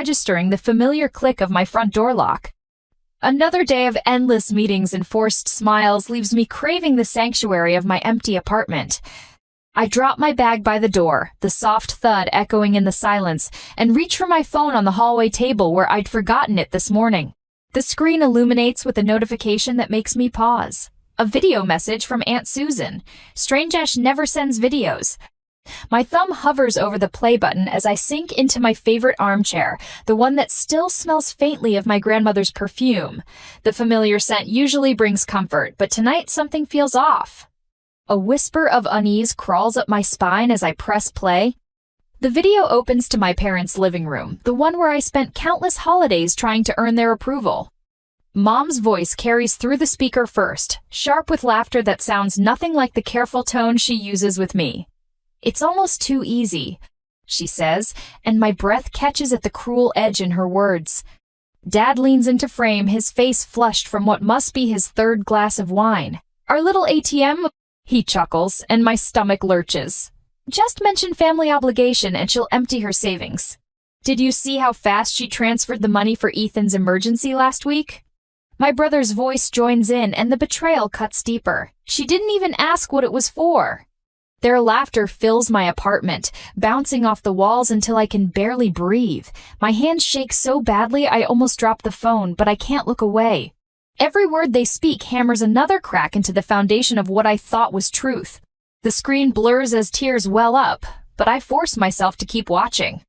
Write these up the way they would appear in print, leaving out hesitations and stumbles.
registering the familiar click of my front door lock. Another day of endless meetings and forced smiles leaves me craving the sanctuary of my empty apartment. I drop my bag by the door, the soft thud echoing in the silence, and reach for my phone on the hallway table where I'd forgotten it this morning. The screen illuminates with a notification that makes me pause. A video message from Aunt Susan. Strangesh never sends videos. My thumb hovers over the play button as I sink into my favorite armchair, the one that still smells faintly of my grandmother's perfume. The familiar scent usually brings comfort, but tonight something feels off. A whisper of unease crawls up my spine as I press play. The video opens to my parents' living room, the one where I spent countless holidays trying to earn their approval. Mom's voice carries through the speaker first, sharp with laughter that sounds nothing like the careful tone she uses with me. "It's almost too easy," she says, and my breath catches at the cruel edge in her words. Dad leans into frame, his face flushed from what must be his third glass of wine. "Our little ATM?" He chuckles, and my stomach lurches. "Just mention family obligation and she'll empty her savings. Did you see how fast she transferred the money for Ethan's emergency last week?" My brother's voice joins in, and the betrayal cuts deeper. "She didn't even ask what it was for." Their laughter fills my apartment, bouncing off the walls until I can barely breathe. My hands shake so badly I almost drop the phone, but I can't look away. Every word they speak hammers another crack into the foundation of what I thought was truth. The screen blurs as tears well up, but I force myself to keep watching.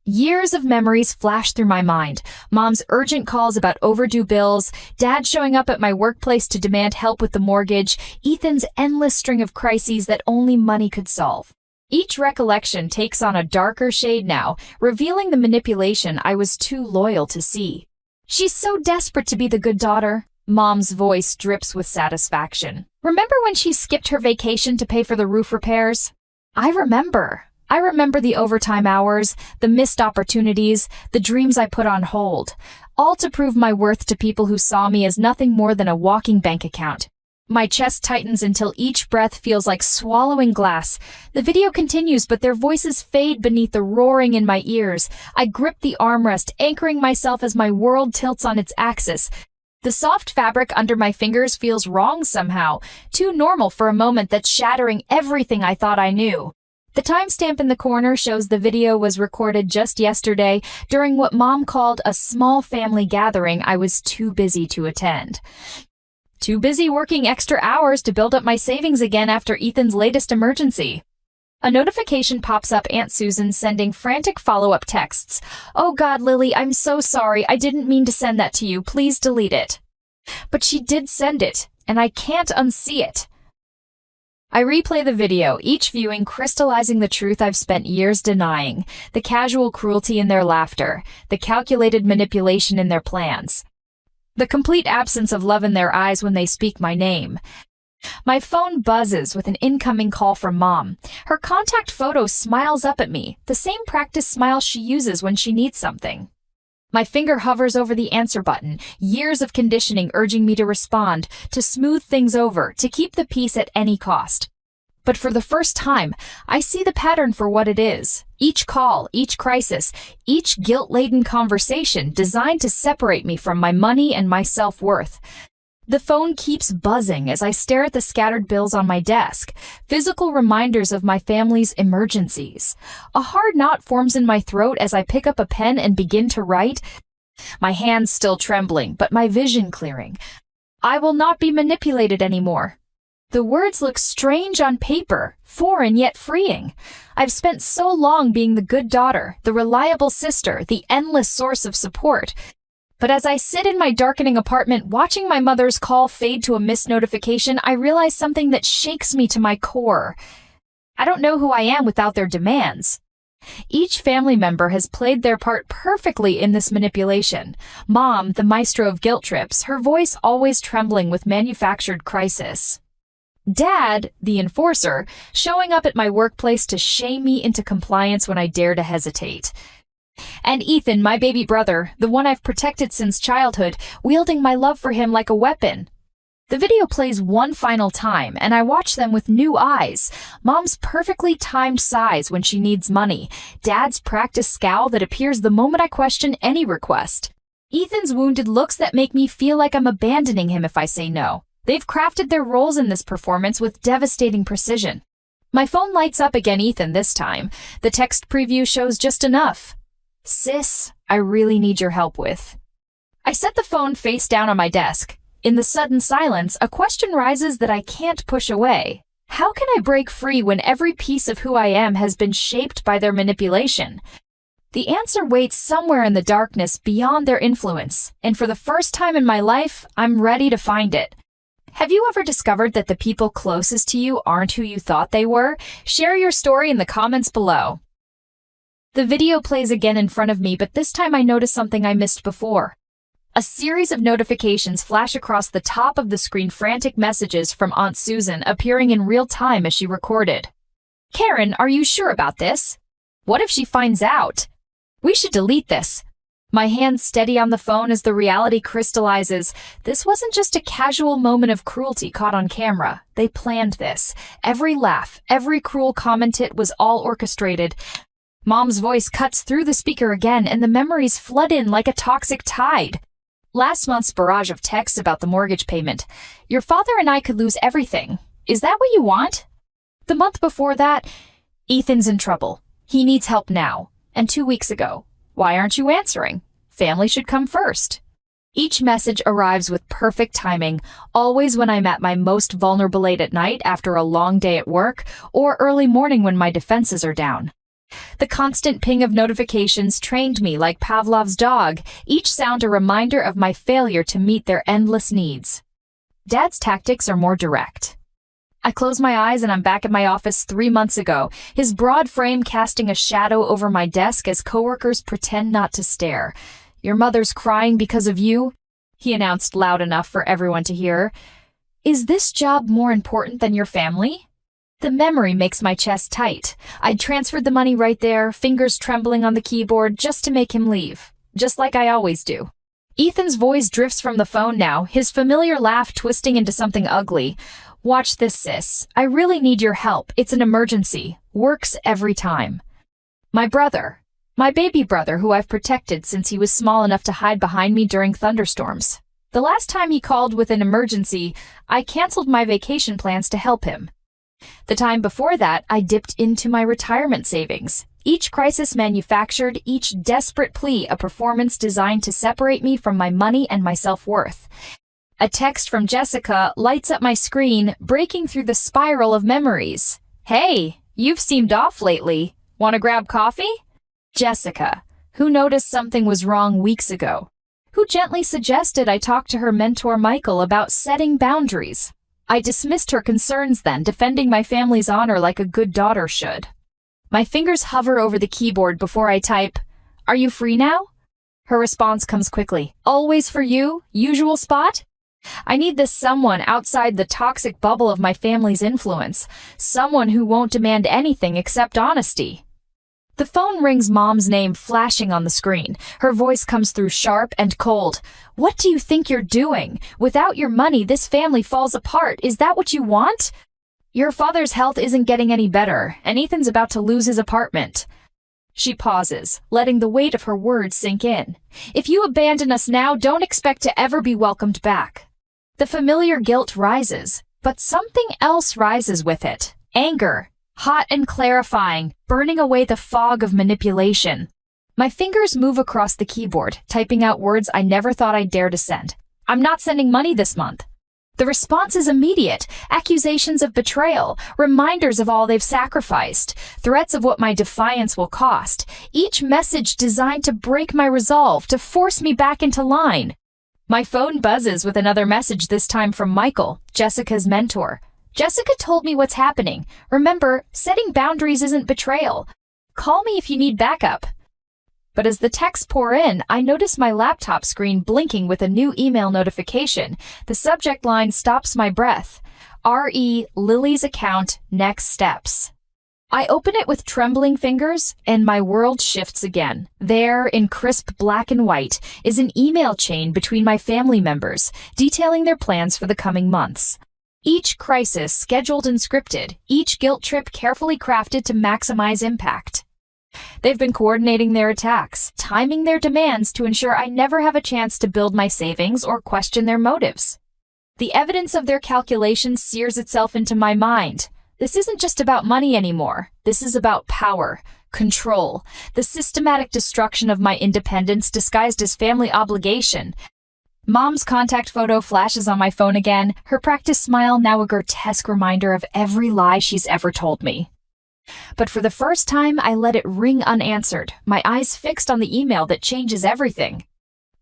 Years of memories flash through my mind. Mom's urgent calls about overdue bills, Dad showing up at my workplace to demand help with the mortgage, Ethan's endless string of crises that only money could solve. Each recollection takes on a darker shade now, revealing the manipulation I was too loyal to see. "She's so desperate to be the good daughter." Mom's voice drips with satisfaction. "Remember when she skipped her vacation to pay for the roof repairs?" I remember the overtime hours, the missed opportunities, the dreams I put on hold, all to prove my worth to people who saw me as nothing more than a walking bank account. My chest tightens until each breath feels like swallowing glass. The video continues, but their voices fade beneath the roaring in my ears. I grip the armrest, anchoring myself as my world tilts on its axis. The soft fabric under my fingers feels wrong somehow, too normal for a moment that's shattering everything I thought I knew. The timestamp in the corner shows the video was recorded just yesterday during what Mom called a small family gathering I was too busy to attend. Too busy working extra hours to build up my savings again after Ethan's latest emergency. A notification pops up, Aunt Susan sending frantic follow-up texts. "Oh God, Lily, I'm so sorry. I didn't mean to send that to you. Please delete it." But she did send it, and I can't unsee it. I replay the video, each viewing crystallizing the truth I've spent years denying, the casual cruelty in their laughter, the calculated manipulation in their plans, the complete absence of love in their eyes when they speak my name. My phone buzzes with an incoming call from Mom. Her contact photo smiles up at me, the same practice smile she uses when she needs something. My finger hovers over the answer button, years of conditioning urging me to respond, to smooth things over, to keep the peace at any cost. But for the first time, I see the pattern for what it is. Each call, each crisis, each guilt-laden conversation designed to separate me from my money and my self-worth. The phone keeps buzzing as I stare at the scattered bills on my desk, physical reminders of my family's emergencies. A hard knot forms in my throat as I pick up a pen and begin to write, my hands still trembling, but my vision clearing. I will not be manipulated anymore. The words look strange on paper, foreign yet freeing. I've spent so long being the good daughter, the reliable sister, the endless source of support. But as I sit in my darkening apartment watching my mother's call fade to a missed notification, I realize something that shakes me to my core. I don't know who I am without their demands. Each family member has played their part perfectly in this manipulation. Mom, the maestro of guilt trips, her voice always trembling with manufactured crisis. Dad, the enforcer, showing up at my workplace to shame me into compliance when I dare to hesitate. And Ethan, my baby brother, the one I've protected since childhood, wielding my love for him like a weapon. The video plays one final time, and I watch them with new eyes. Mom's perfectly timed sighs when she needs money. Dad's practiced scowl that appears the moment I question any request. Ethan's wounded looks that make me feel like I'm abandoning him if I say no. They've crafted their roles in this performance with devastating precision. My phone lights up again, Ethan this time. The text preview shows just enough. Sis, I really need your help with. I set the phone face down on my desk. In the sudden silence, a question rises that I can't push away. How can I break free when every piece of who I am has been shaped by their manipulation? The answer waits somewhere in the darkness beyond their influence, and for the first time in my life, I'm ready to find it. Have you ever discovered that the people closest to you aren't who you thought they were? Share your story in the comments below. The video plays again in front of me, but this time I notice something I missed before. A series of notifications flash across the top of the screen, frantic messages from Aunt Susan appearing in real time as she recorded. Karen, are you sure about this? What if she finds out? We should delete this. My hands steady on the phone as the reality crystallizes. This wasn't just a casual moment of cruelty caught on camera. They planned this. Every laugh, every cruel comment, it was all orchestrated. Mom's voice cuts through the speaker again, and the memories flood in like a toxic tide. Last month's barrage of texts about the mortgage payment. Your father and I could lose everything. Is that what you want? The month before that, Ethan's in trouble. He needs help now. And 2 weeks ago, why aren't you answering? Family should come first. Each message arrives with perfect timing, always when I'm at my most vulnerable, late at night after a long day at work, or early morning when my defenses are down. The constant ping of notifications trained me like Pavlov's dog, each sound a reminder of my failure to meet their endless needs. Dad's tactics are more direct. I close my eyes and I'm back at my office 3 months ago, his broad frame casting a shadow over my desk as coworkers pretend not to stare. Your mother's crying because of you, he announced loud enough for everyone to hear. Is this job more important than your family? The memory makes my chest tight. I'd transferred the money right there, fingers trembling on the keyboard just to make him leave, just like I always do. Ethan's voice drifts from the phone now, his familiar laugh twisting into something ugly. Watch this, sis. I really need your help. It's an emergency. Works every time. My brother. My baby brother, who I've protected since he was small enough to hide behind me during thunderstorms. The last time he called with an emergency, I canceled my vacation plans to help him. The time before that, I dipped into my retirement savings. Each crisis manufactured, each desperate plea a performance designed to separate me from my money and my self-worth. A text from Jessica lights up my screen, breaking through the spiral of memories. Hey, you've seemed off lately. Want to grab coffee? Jessica, who noticed something was wrong weeks ago, who gently suggested I talk to her mentor Michael about setting boundaries. I dismissed her concerns then, defending my family's honor like a good daughter should. My fingers hover over the keyboard before I type, "Are you free now?" Her response comes quickly. "Always for you? Usual spot?" I need this someone outside the toxic bubble of my family's influence, someone who won't demand anything except honesty. The phone rings, Mom's name flashing on the screen. Her voice comes through sharp and cold. "What do you think you're doing? Without your money, this family falls apart. Is that what you want? Your father's health isn't getting any better, and Ethan's about to lose his apartment." She pauses, letting the weight of her words sink in. "If you abandon us now, don't expect to ever be welcomed back." The familiar guilt rises, but something else rises with it. Anger. Hot and clarifying, burning away the fog of manipulation. My fingers move across the keyboard, typing out words I never thought I'd dare to send. "I'm not sending money this month." The response is immediate. Accusations of betrayal, reminders of all they've sacrificed, threats of what my defiance will cost. Each message designed to break my resolve, to force me back into line. My phone buzzes with another message, this time from Michael, Jessica's mentor. "Jessica told me what's happening. Remember, setting boundaries isn't betrayal. Call me if you need backup." But as the texts pour in, I notice my laptop screen blinking with a new email notification. The subject line stops my breath. R.E. Lily's account, next steps. I open it with trembling fingers, and my world shifts again. There, in crisp black and white, is an email chain between my family members, detailing their plans for the coming months. Each crisis scheduled and scripted, each guilt trip carefully crafted to maximize impact. They've been coordinating their attacks, timing their demands to ensure I never have a chance to build my savings or question their motives. The evidence of their calculations sears itself into my mind. This isn't just about money anymore. This is about power, control, the systematic destruction of my independence disguised as family obligation. Mom's contact photo flashes on my phone again, her practiced smile now a grotesque reminder of every lie she's ever told me. But for the first time, I let it ring unanswered, my eyes fixed on the email that changes everything.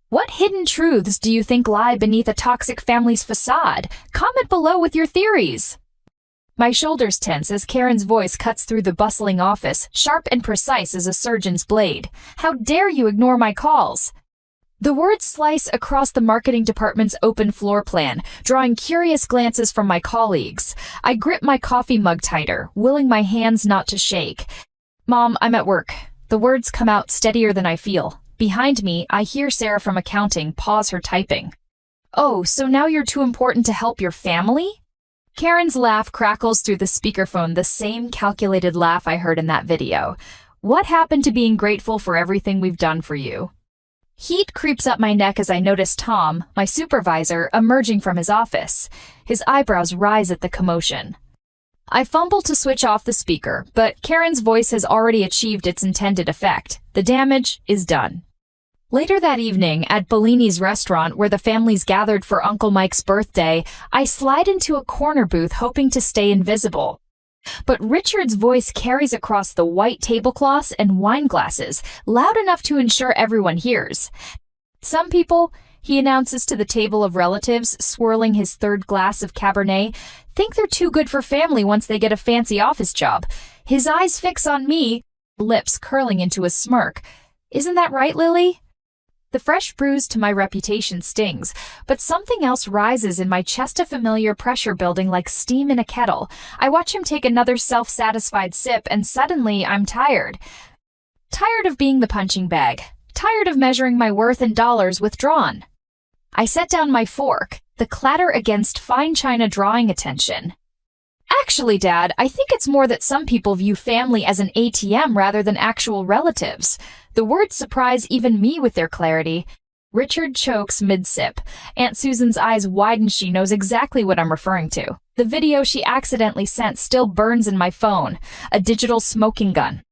What hidden truths do you think lie beneath a toxic family's facade? Comment below with your theories. My shoulders tense as Karen's voice cuts through the bustling office, sharp and precise as a surgeon's blade. How dare you ignore my calls? The words slice across the marketing department's open floor plan, drawing curious glances from my colleagues. I grip my coffee mug tighter, willing my hands not to shake. Mom, I'm at work. The words come out steadier than I feel. Behind me, I hear Sarah from accounting pause her typing. Oh, so now you're too important to help your family? Karen's laugh crackles through the speakerphone, the same calculated laugh I heard in that video. What happened to being grateful for everything we've done for you? Heat creeps up my neck as I notice Tom, my supervisor, emerging from his office. His eyebrows rise at the commotion. I fumble to switch off the speaker, but Karen's voice has already achieved its intended effect. The damage is done. Later that evening, at Bellini's restaurant where the families gathered for Uncle Mike's birthday, I slide into a corner booth hoping to stay invisible. But Richard's voice carries across the white tablecloths and wine glasses, loud enough to ensure everyone hears. Some people, he announces to the table of relatives, swirling his third glass of Cabernet, think they're too good for family once they get a fancy office job. His eyes fix on me, lips curling into a smirk. Isn't that right, Lily? The fresh bruise to my reputation stings, but something else rises in my chest, a familiar pressure building like steam in a kettle. I watch him take another self-satisfied sip, and suddenly I'm tired. Tired of being the punching bag. Tired of measuring my worth in dollars withdrawn. I set down my fork, the clatter against fine china drawing attention. Actually, Dad, I think it's more that some people view family as an ATM rather than actual relatives. The words surprise even me with their clarity. Richard chokes mid-sip. Aunt Susan's eyes widen. She knows exactly what I'm referring to. The video she accidentally sent still burns in my phone. A digital smoking gun.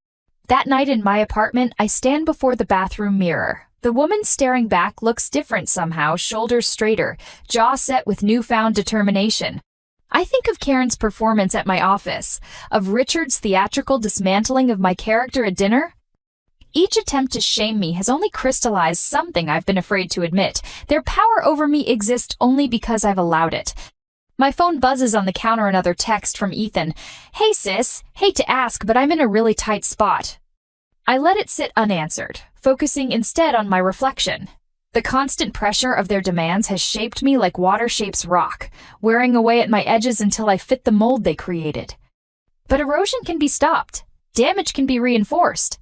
That night in my apartment, I stand before the bathroom mirror. The woman staring back looks different somehow, shoulders straighter, jaw set with newfound determination. I think of Karen's performance at my office, of Richard's theatrical dismantling of my character at dinner. Each attempt to shame me has only crystallized something I've been afraid to admit. Their power over me exists only because I've allowed it. My phone buzzes on the counter, another text from Ethan. Hey sis, hate to ask, but I'm in a really tight spot. I let it sit unanswered, focusing instead on my reflection. The constant pressure of their demands has shaped me like water shapes rock, wearing away at my edges until I fit the mold they created. But erosion can be stopped. Damage can be reinforced.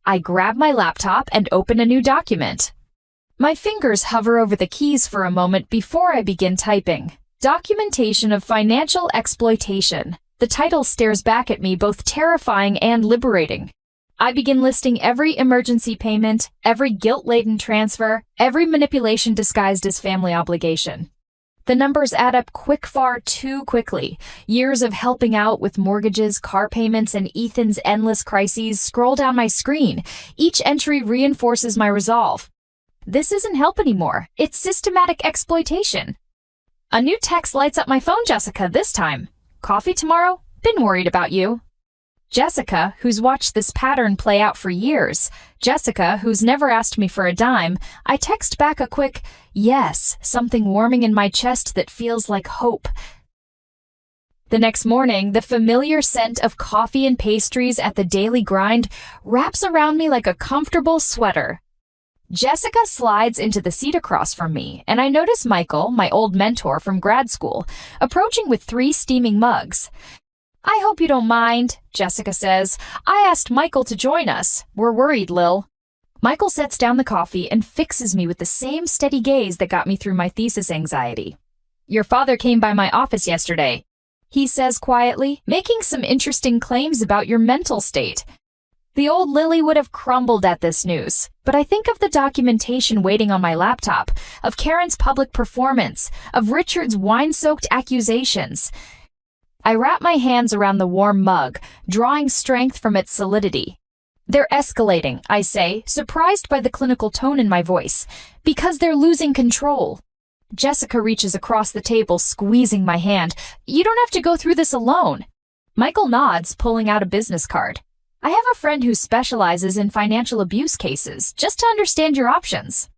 I grab my laptop and open a new document. My fingers hover over the keys for a moment before I begin typing. Documentation of financial exploitation. The title stares back at me, both terrifying and liberating. I begin listing every emergency payment, every guilt-laden transfer, every manipulation disguised as family obligation. The numbers add up far too quickly. Years of helping out with mortgages, car payments, and Ethan's endless crises scroll down my screen. Each entry reinforces my resolve. This isn't help anymore. It's systematic exploitation. A new text lights up my phone, Jessica, this time. Coffee tomorrow? Been worried about you. Jessica, who's watched this pattern play out for years. Jessica, who's never asked me for a dime. I text back a quick, yes, something warming in my chest that feels like hope. The next morning, the familiar scent of coffee and pastries at the daily grind wraps around me like a comfortable sweater. Jessica slides into the seat across from me, and I notice Michael, my old mentor from grad school, approaching with 3 steaming mugs. I hope you don't mind, Jessica says. I asked Michael to join us. We're worried, Lil. Michael sets down the coffee and fixes me with the same steady gaze that got me through my thesis anxiety. Your father came by my office yesterday, he says quietly, making some interesting claims about your mental state. The old Lily would have crumbled at this news, but I think of the documentation waiting on my laptop, of Karen's public performance, of Richard's wine-soaked accusations. I wrap my hands around the warm mug, drawing strength from its solidity. They're escalating, I say, surprised by the clinical tone in my voice, because they're losing control. Jessica reaches across the table, squeezing my hand. You don't have to go through this alone. Michael nods, pulling out a business card. I have a friend who specializes in financial abuse cases, just to understand your options.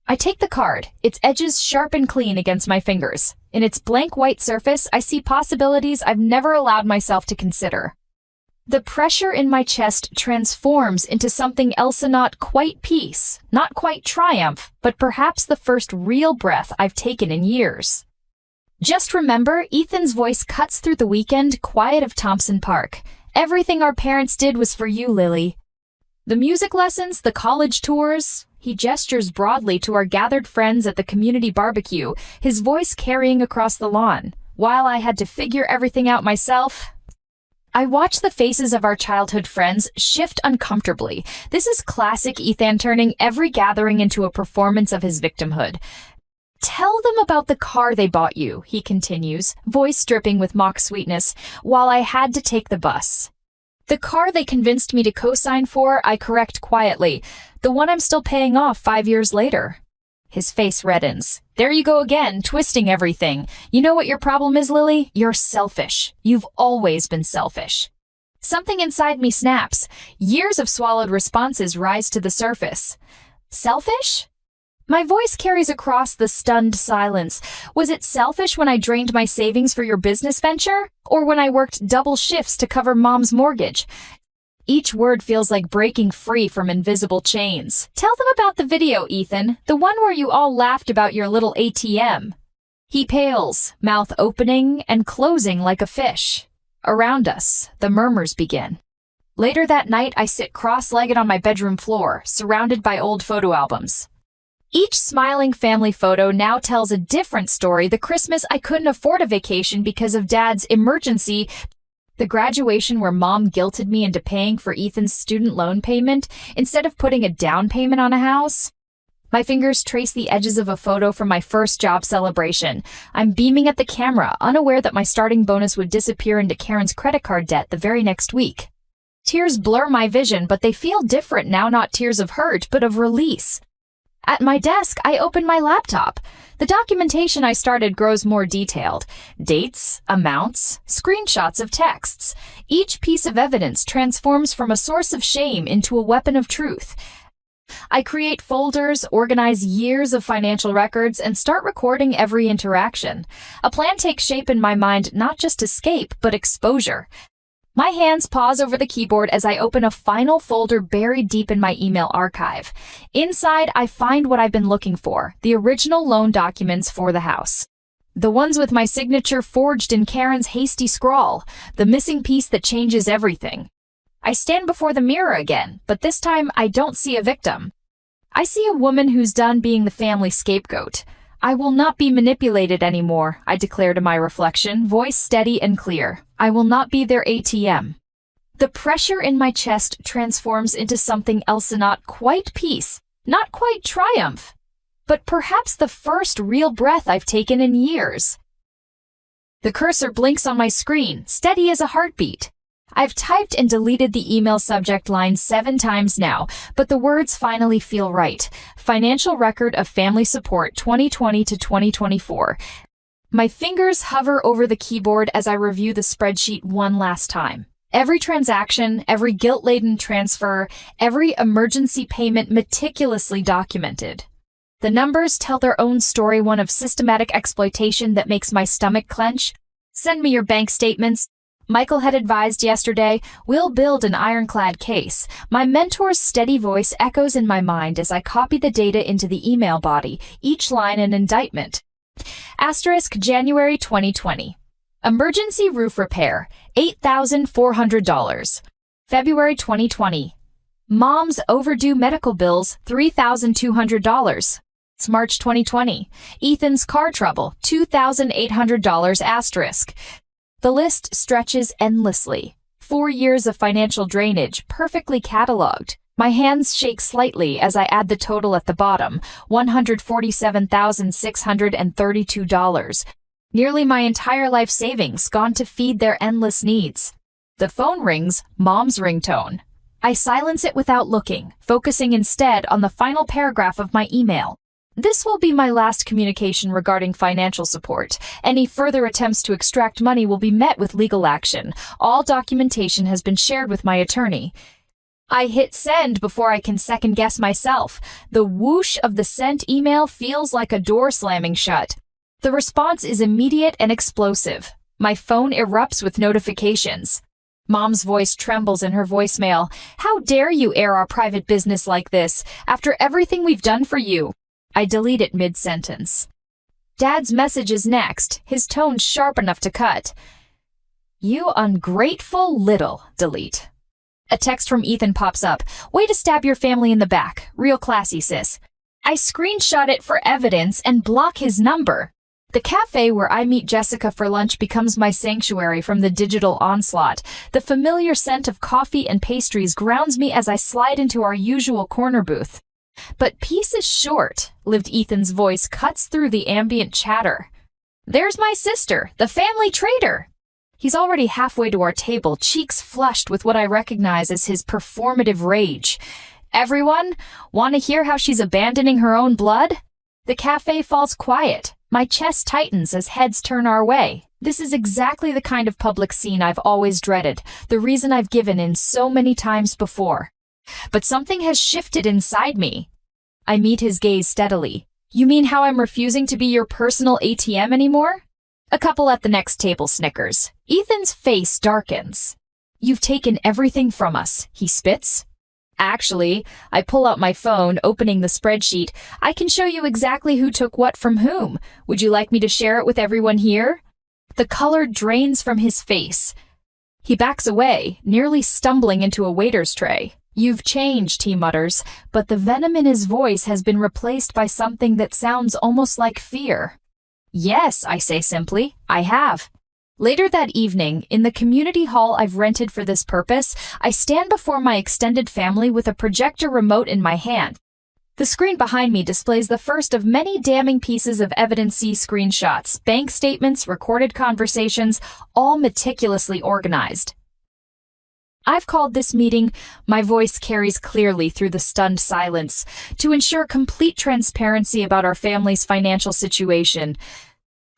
I take the card, its edges sharp and clean against my fingers. In its blank white surface, I see possibilities I've never allowed myself to consider. The pressure in my chest transforms into something else, not quite peace, not quite triumph, but perhaps the first real breath I've taken in years. Just remember, Ethan's voice cuts through the weekend quiet of Thompson Park. Everything our parents did was for you, Lily. The music lessons, the college tours. He gestures broadly to our gathered friends at the community barbecue, his voice carrying across the lawn. While I had to figure everything out myself, I watch the faces of our childhood friends shift uncomfortably. This is classic Ethan turning every gathering into a performance of his victimhood. Tell them about the car they bought you, he continues, voice dripping with mock sweetness, while I had to take the bus. The car they convinced me to co-sign for, I correct quietly. The one I'm still paying off 5 years later. His face reddens. There you go again, twisting everything. You know what your problem is, Lily? You're selfish. You've always been selfish. Something inside me snaps. Years of swallowed responses rise to the surface. Selfish? My voice carries across the stunned silence. Was it selfish when I drained my savings for your business venture? Or when I worked double shifts to cover Mom's mortgage? Each word feels like breaking free from invisible chains. Tell them about the video, Ethan, the one where you all laughed about your little ATM. He pales, mouth opening and closing like a fish. Around us, the murmurs begin. Later that night, I sit cross-legged on my bedroom floor, surrounded by old photo albums. Each smiling family photo now tells a different story. The Christmas I couldn't afford a vacation because of Dad's emergency. The graduation where Mom guilted me into paying for Ethan's student loan payment instead of putting a down payment on a house. My fingers trace the edges of a photo from my first job celebration. I'm beaming at the camera, unaware that my starting bonus would disappear into Karen's credit card debt the very next week. Tears blur my vision, but they feel different now, not tears of hurt, but of release. At my desk, I open my laptop. The documentation I started grows more detailed. Dates, amounts, screenshots of texts. Each piece of evidence transforms from a source of shame into a weapon of truth. I create folders, organize years of financial records, and start recording every interaction. A plan takes shape in my mind, not just escape, but exposure. My hands pause over the keyboard as I open a final folder buried deep in my email archive. Inside, I find what I've been looking for, the original loan documents for the house. The ones with my signature forged in Karen's hasty scrawl, the missing piece that changes everything. I stand before the mirror again, but this time I don't see a victim. I see a woman who's done being the family scapegoat. I will not be manipulated anymore, I declare to my reflection, voice steady and clear. I will not be their ATM. The pressure in my chest transforms into something else, not quite peace, not quite triumph, but perhaps the first real breath I've taken in years. The cursor blinks on my screen, steady as a heartbeat. I've typed and deleted the email subject line 7 times now, but the words finally feel right. Financial record of family support 2020 to 2024. My fingers hover over the keyboard as I review the spreadsheet one last time. Every transaction, every guilt-laden transfer, every emergency payment meticulously documented. The numbers tell their own story, one of systematic exploitation that makes my stomach clench. Send me your bank statements. Michael had advised yesterday, we'll build an ironclad case. My mentor's steady voice echoes in my mind as I copy the data into the email body, each line an indictment. Asterisk January 2020. Emergency roof repair, $8,400. February 2020. Mom's overdue medical bills, $3,200. It's March 2020. Ethan's car trouble, $2,800 asterisk. The list stretches endlessly. 4 years of financial drainage, perfectly cataloged. My hands shake slightly as I add the total at the bottom, $147,632. Nearly my entire life savings gone to feed their endless needs. The phone rings, Mom's ringtone. I silence it without looking, focusing instead on the final paragraph of my email. This will be my last communication regarding financial support. Any further attempts to extract money will be met with legal action. All documentation has been shared with my attorney. I hit send before I can second-guess myself. The whoosh of the sent email feels like a door slamming shut. The response is immediate and explosive. My phone erupts with notifications. Mom's voice trembles in her voicemail. How dare you air our private business like this, after everything we've done for you? I delete it mid-sentence. Dad's message is next, his tone sharp enough to cut. You ungrateful little, delete. A text from Ethan pops up. Way to stab your family in the back. Real classy, sis. I screenshot it for evidence and block his number. The cafe where I meet Jessica for lunch becomes my sanctuary from the digital onslaught. The familiar scent of coffee and pastries grounds me as I slide into our usual corner booth. But peace is short, lived Ethan's voice cuts through the ambient chatter. There's my sister, the family traitor. He's already halfway to our table, cheeks flushed with what I recognize as his performative rage. Everyone, want to hear how she's abandoning her own blood? The cafe falls quiet. My chest tightens as heads turn our way. This is exactly the kind of public scene I've always dreaded, the reason I've given in so many times before. But something has shifted inside me. I meet his gaze steadily. You mean how I'm refusing to be your personal ATM anymore? A couple at the next table snickers. Ethan's face darkens. You've taken everything from us, he spits. Actually, I pull out my phone, opening the spreadsheet. I can show you exactly who took what from whom. Would you like me to share it with everyone here? The color drains from his face. He backs away, nearly stumbling into a waiter's tray. You've changed, he mutters, but the venom in his voice has been replaced by something that sounds almost like fear. Yes, I say simply, I have. Later that evening, in the community hall I've rented for this purpose, I stand before my extended family with a projector remote in my hand. The screen behind me displays the first of many damning pieces of evidence. See screenshots, bank statements, recorded conversations, all meticulously organized. I've called this meeting, my voice carries clearly through the stunned silence, to ensure complete transparency about our family's financial situation.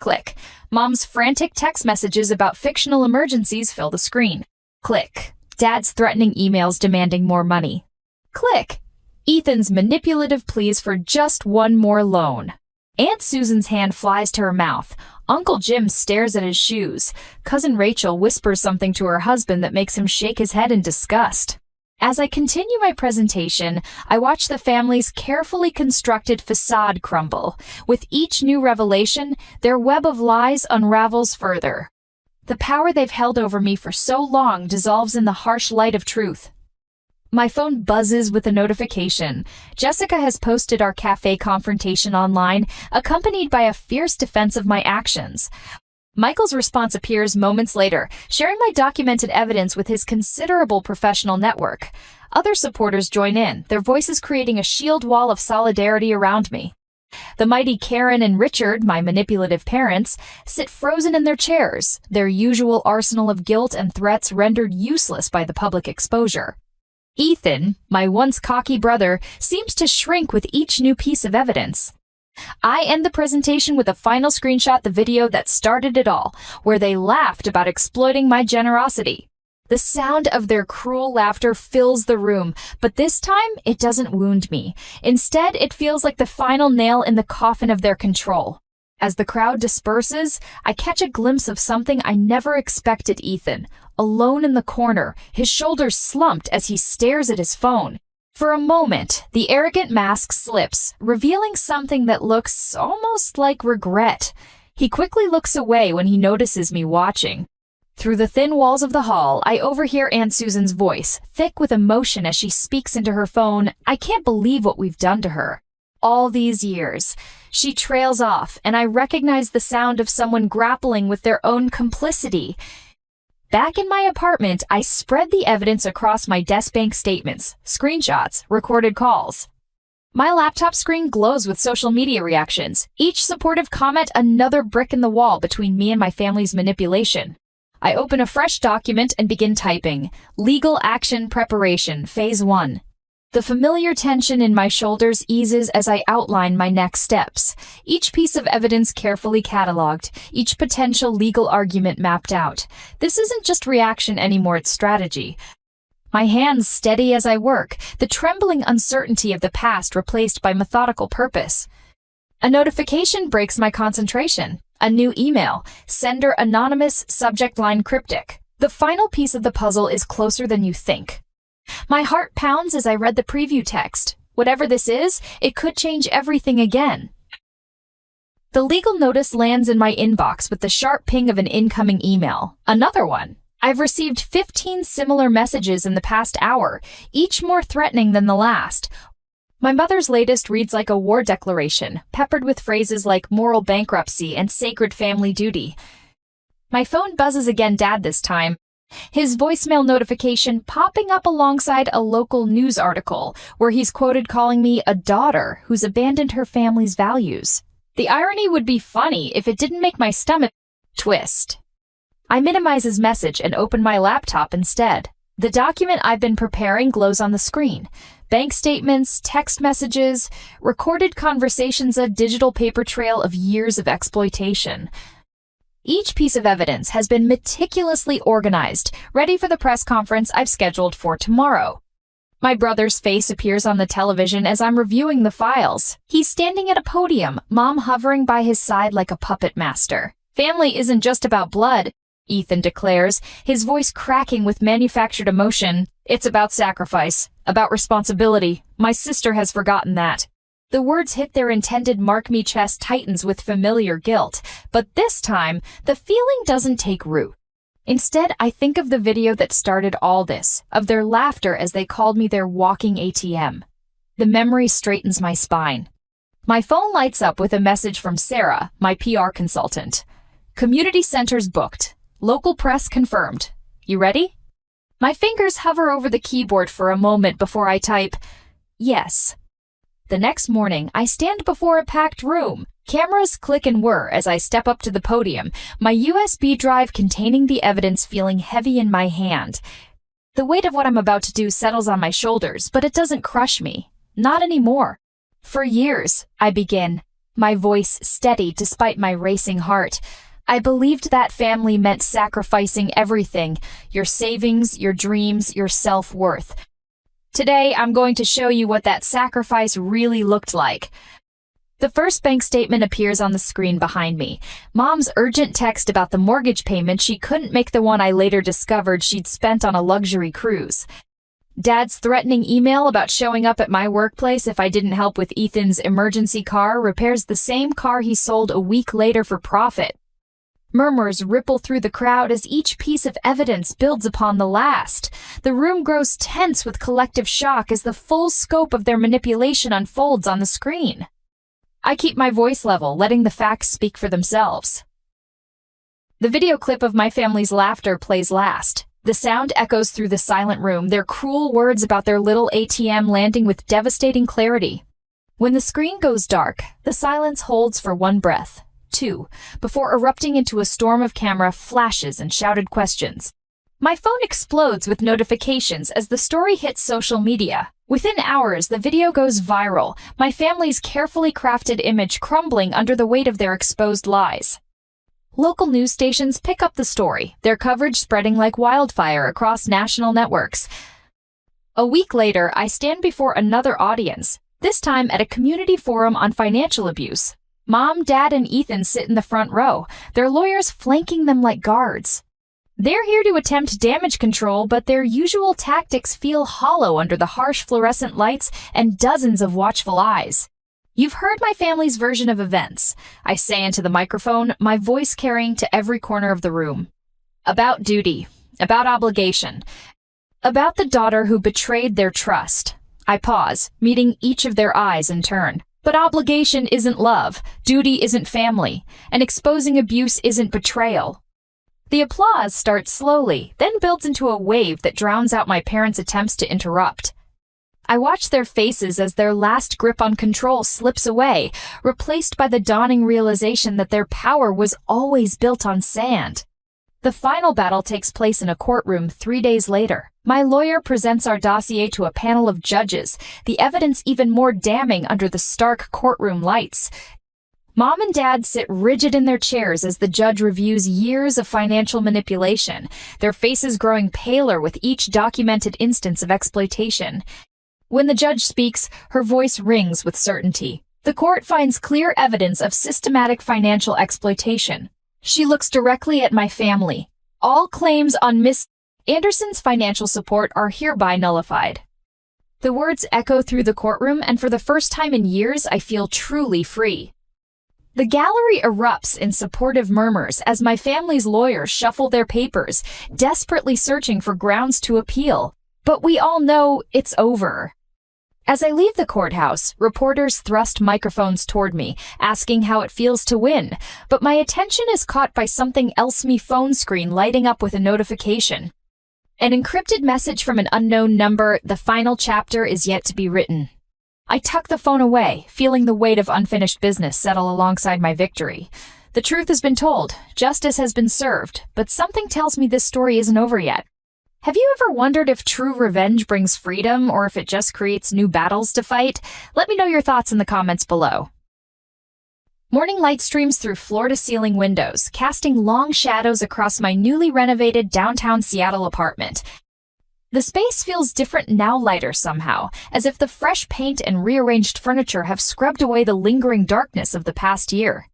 Click. Mom's frantic text messages about fictional emergencies fill the screen. Click. Dad's threatening emails demanding more money. Click. Ethan's manipulative pleas for just one more loan. Aunt Susan's hand flies to her mouth. Uncle Jim stares at his shoes. Cousin Rachel whispers something to her husband that makes him shake his head in disgust. As I continue my presentation, I watch the family's carefully constructed facade crumble. With each new revelation, their web of lies unravels further. The power they've held over me for so long dissolves in the harsh light of truth. My phone buzzes with a notification. Jessica has posted our cafe confrontation online, accompanied by a fierce defense of my actions. Michael's response appears moments later, sharing my documented evidence with his considerable professional network. Other supporters join in, their voices creating a shield wall of solidarity around me. The mighty Karen and Richard, my manipulative parents, sit frozen in their chairs, their usual arsenal of guilt and threats rendered useless by the public exposure. Ethan, my once cocky brother, seems to shrink with each new piece of evidence. I end the presentation with a final screenshot, the video that started it all, where they laughed about exploiting my generosity. The sound of their cruel laughter fills the room, but this time it doesn't wound me. Instead, it feels like the final nail in the coffin of their control. As the crowd disperses, I catch a glimpse of something I never expected. Ethan, alone in the corner, his shoulders slumped as he stares at his phone. For a moment, the arrogant mask slips, revealing something that looks almost like regret. He quickly looks away when he notices me watching. Through the thin walls of the hall, I overhear Aunt Susan's voice, thick with emotion as she speaks into her phone. I can't believe what we've done to her. All these years. She trails off, and I recognize the sound of someone grappling with their own complicity. Back in my apartment, I spread the evidence across my desk: bank statements, screenshots, recorded calls. My laptop screen glows with social media reactions, each supportive comment another brick in the wall between me and my family's manipulation. I open a fresh document and begin typing. Legal action preparation, phase 1. The familiar tension in my shoulders eases as I outline my next steps, each piece of evidence carefully cataloged, each potential legal argument mapped out. This isn't just reaction anymore, it's strategy. My hands steady as I work, the trembling uncertainty of the past replaced by methodical purpose. A notification breaks my concentration. A new email. Sender anonymous, subject line cryptic. The final piece of the puzzle is closer than you think. My heart pounds as I read the preview text. Whatever this is, it could change everything again. The legal notice lands in my inbox with the sharp ping of an incoming email. Another one. I've received 15 similar messages in the past hour, each more threatening than the last. My mother's latest reads like a war declaration, peppered with phrases like moral bankruptcy and sacred family duty. My phone buzzes again, Dad this time. His voicemail notification popping up alongside a local news article where he's quoted calling me a daughter who's abandoned her family's values. The irony would be funny if it didn't make my stomach twist. I minimize his message and open my laptop instead. The document I've been preparing glows on the screen. Bank statements, text messages, recorded conversations, a digital paper trail of years of exploitation. Each piece of evidence has been meticulously organized, ready for the press conference I've scheduled for tomorrow. My brother's face appears on the television as I'm reviewing the files. He's standing at a podium, Mom hovering by his side like a puppet master. Family isn't just about blood, Ethan declares, his voice cracking with manufactured emotion. It's about sacrifice, about responsibility. My sister has forgotten that. The words hit their intended mark. Me chest tightens with familiar guilt, but this time, the feeling doesn't take root. Instead, I think of the video that started all this, of their laughter as they called me their walking ATM. The memory straightens my spine. My phone lights up with a message from Sarah, my PR consultant. Community centers booked. Local press confirmed. You ready? My fingers hover over the keyboard for a moment before I type, yes. The next morning, I stand before a packed room. Cameras click and whir as I step up to the podium, my USB drive containing the evidence feeling heavy in my hand. The weight of what I'm about to do settles on my shoulders, but it doesn't crush me. Not anymore. For years, I begin, my voice steady despite my racing heart. I believed that family meant sacrificing everything, your savings, your dreams, your self-worth. Today, I'm going to show you what that sacrifice really looked like. The first bank statement appears on the screen behind me. Mom's urgent text about the mortgage payment she couldn't make, the one I later discovered she'd spent on a luxury cruise. Dad's threatening email about showing up at my workplace if I didn't help with Ethan's emergency car repairs the same car he sold a week later for profit. Murmurs ripple through the crowd as each piece of evidence builds upon the last. The room grows tense with collective shock as the full scope of their manipulation unfolds on the screen. I keep my voice level, letting the facts speak for themselves. The video clip of my family's laughter plays last. The sound echoes through the silent room, their cruel words about their little ATM landing with devastating clarity. When the screen goes dark, the silence holds for one breath. 2, before erupting into a storm of camera flashes and shouted questions. My phone explodes with notifications as the story hits social media. Within hours, the video goes viral, my family's carefully crafted image crumbling under the weight of their exposed lies. Local news stations pick up the story, their coverage spreading like wildfire across national networks. A week later, I stand before another audience, this time at a community forum on financial abuse. Mom, Dad, and Ethan sit in the front row, their lawyers flanking them like guards. They're here to attempt damage control, but their usual tactics feel hollow under the harsh fluorescent lights and dozens of watchful eyes. You've heard my family's version of events, I say into the microphone, my voice carrying to every corner of the room. About duty, about obligation, about the daughter who betrayed their trust. I pause, meeting each of their eyes in turn. But obligation isn't love, duty isn't family, and exposing abuse isn't betrayal. The applause starts slowly, then builds into a wave that drowns out my parents' attempts to interrupt. I watch their faces as their last grip on control slips away, replaced by the dawning realization that their power was always built on sand. The final battle takes place in a courtroom 3 days later. My lawyer presents our dossier to a panel of judges, the evidence even more damning under the stark courtroom lights. Mom and Dad sit rigid in their chairs as the judge reviews years of financial manipulation, their faces growing paler with each documented instance of exploitation. When the judge speaks, her voice rings with certainty. The court finds clear evidence of systematic financial exploitation. She looks directly at my family. All claims on Miss Anderson's financial support are hereby nullified. The words echo through the courtroom, and for the first time in years, I feel truly free. The gallery erupts in supportive murmurs as my family's lawyers shuffle their papers, desperately searching for grounds to appeal. But we all know it's over. As I leave the courthouse, reporters thrust microphones toward me, asking how it feels to win, but my attention is caught by something else. My phone screen lighting up with a notification. An encrypted message from an unknown number. The final chapter is yet to be written. I tuck the phone away, feeling the weight of unfinished business settle alongside my victory. The truth has been told, justice has been served, but something tells me this story isn't over yet. Have you ever wondered if true revenge brings freedom or if it just creates new battles to fight? Let me know your thoughts in the comments below. Morning light streams through floor-to-ceiling windows, casting long shadows across my newly renovated downtown Seattle apartment. The space feels different now, lighter somehow, as if the fresh paint and rearranged furniture have scrubbed away the lingering darkness of the past year.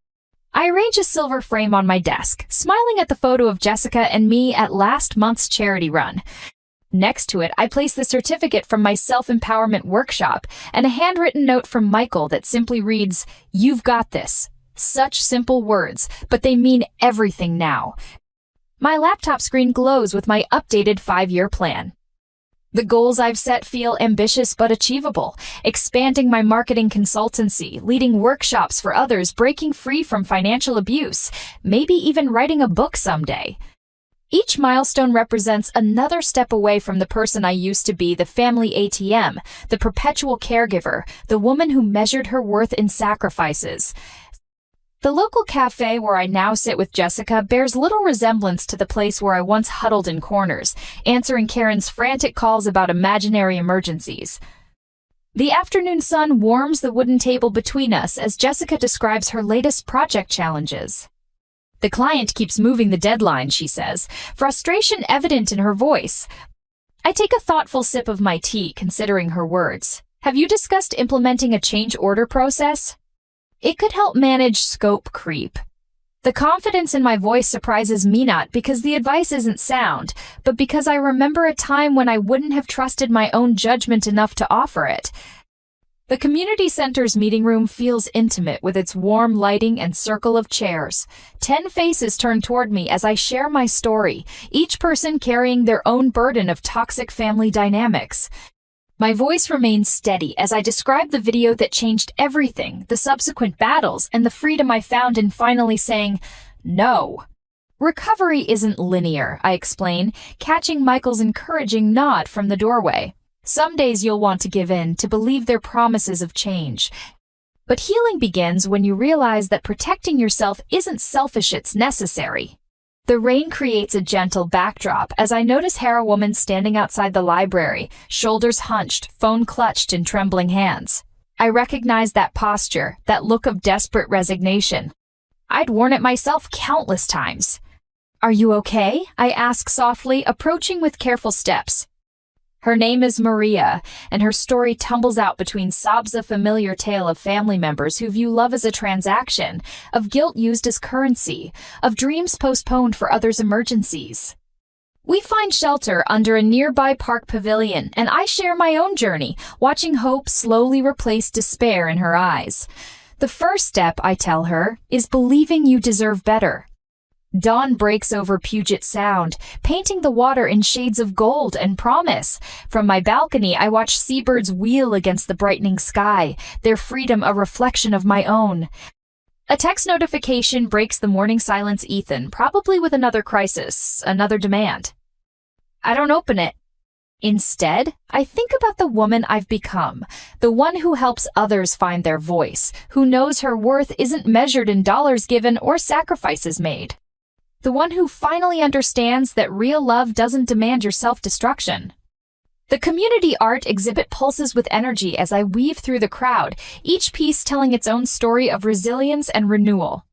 I arrange a silver frame on my desk, smiling at the photo of Jessica and me at last month's charity run. Next to it, I place the certificate from my self-empowerment workshop and a handwritten note from Michael that simply reads, "You've got this." Such simple words, but they mean everything now. My laptop screen glows with my updated 5-year plan. The goals I've set feel ambitious but achievable, expanding my marketing consultancy, leading workshops for others, breaking free from financial abuse, maybe even writing a book someday. Each milestone represents another step away from the person I used to be, the family ATM, the perpetual caregiver, the woman who measured her worth in sacrifices. The local cafe where I now sit with Jessica bears little resemblance to the place where I once huddled in corners, answering Karen's frantic calls about imaginary emergencies. The afternoon sun warms the wooden table between us as Jessica describes her latest project challenges. The client keeps moving the deadline, she says, frustration evident in her voice. I take a thoughtful sip of my tea, considering her words. Have you discussed implementing a change order process? It could help manage scope creep. The confidence in my voice surprises me, not because the advice isn't sound, but because I remember a time when I wouldn't have trusted my own judgment enough to offer it. The community center's meeting room feels intimate with its warm lighting and circle of chairs. 10 faces turn toward me as I share my story, each person carrying their own burden of toxic family dynamics. My voice remains steady as I describe the video that changed everything, the subsequent battles, and the freedom I found in finally saying, no. Recovery isn't linear, I explain, catching Michael's encouraging nod from the doorway. Some days you'll want to give in, to believe their promises of change. But healing begins when you realize that protecting yourself isn't selfish, it's necessary. The rain creates a gentle backdrop as I notice Hera woman standing outside the library, shoulders hunched, phone clutched in trembling hands. I recognize that posture, that look of desperate resignation. I'd worn it myself countless times. Are you okay? I ask softly, approaching with careful steps. Her name is Maria, and her story tumbles out between sobs, a familiar tale of family members who view love as a transaction, of guilt used as currency, of dreams postponed for others' emergencies. We find shelter under a nearby park pavilion, and I share my own journey, watching hope slowly replace despair in her eyes. The first step, I tell her, is believing you deserve better. Dawn breaks over Puget Sound, painting the water in shades of gold and promise. From my balcony, I watch seabirds wheel against the brightening sky, their freedom a reflection of my own. A text notification breaks the morning silence, Ethan, probably with another crisis, another demand. I don't open it. Instead, I think about the woman I've become, the one who helps others find their voice, who knows her worth isn't measured in dollars given or sacrifices made. The one who finally understands that real love doesn't demand your self-destruction. The community art exhibit pulses with energy as I weave through the crowd, each piece telling its own story of resilience and renewal.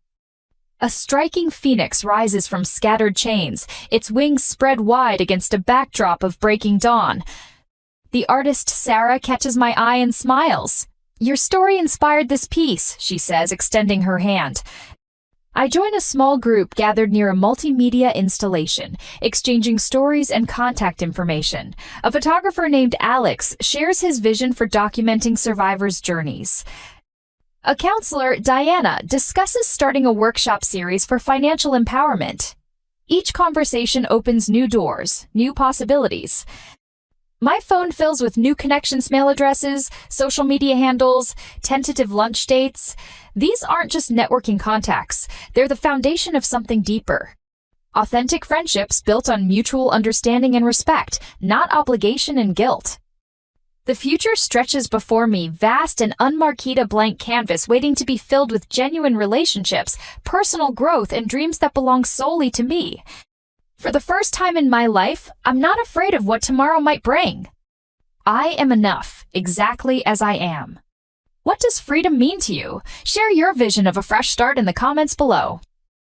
A striking phoenix rises from scattered chains, its wings spread wide against a backdrop of breaking dawn. The artist Sarah catches my eye and smiles. "Your story inspired this piece," she says, extending her hand. I join a small group gathered near a multimedia installation, exchanging stories and contact information. A photographer named Alex shares his vision for documenting survivors' journeys. A counselor, Diana, discusses starting a workshop series for financial empowerment. Each conversation opens new doors, new possibilities. My phone fills with new connections, mail addresses, social media handles, tentative lunch dates. These aren't just networking contacts. They're the foundation of something deeper. Authentic friendships built on mutual understanding and respect, not obligation and guilt. The future stretches before me, vast and unmarked, a blank canvas waiting to be filled with genuine relationships, personal growth, and dreams that belong solely to me. For the first time in my life, I'm not afraid of what tomorrow might bring. I am enough, exactly as I am. What does freedom mean to you? Share your vision of a fresh start in the comments below.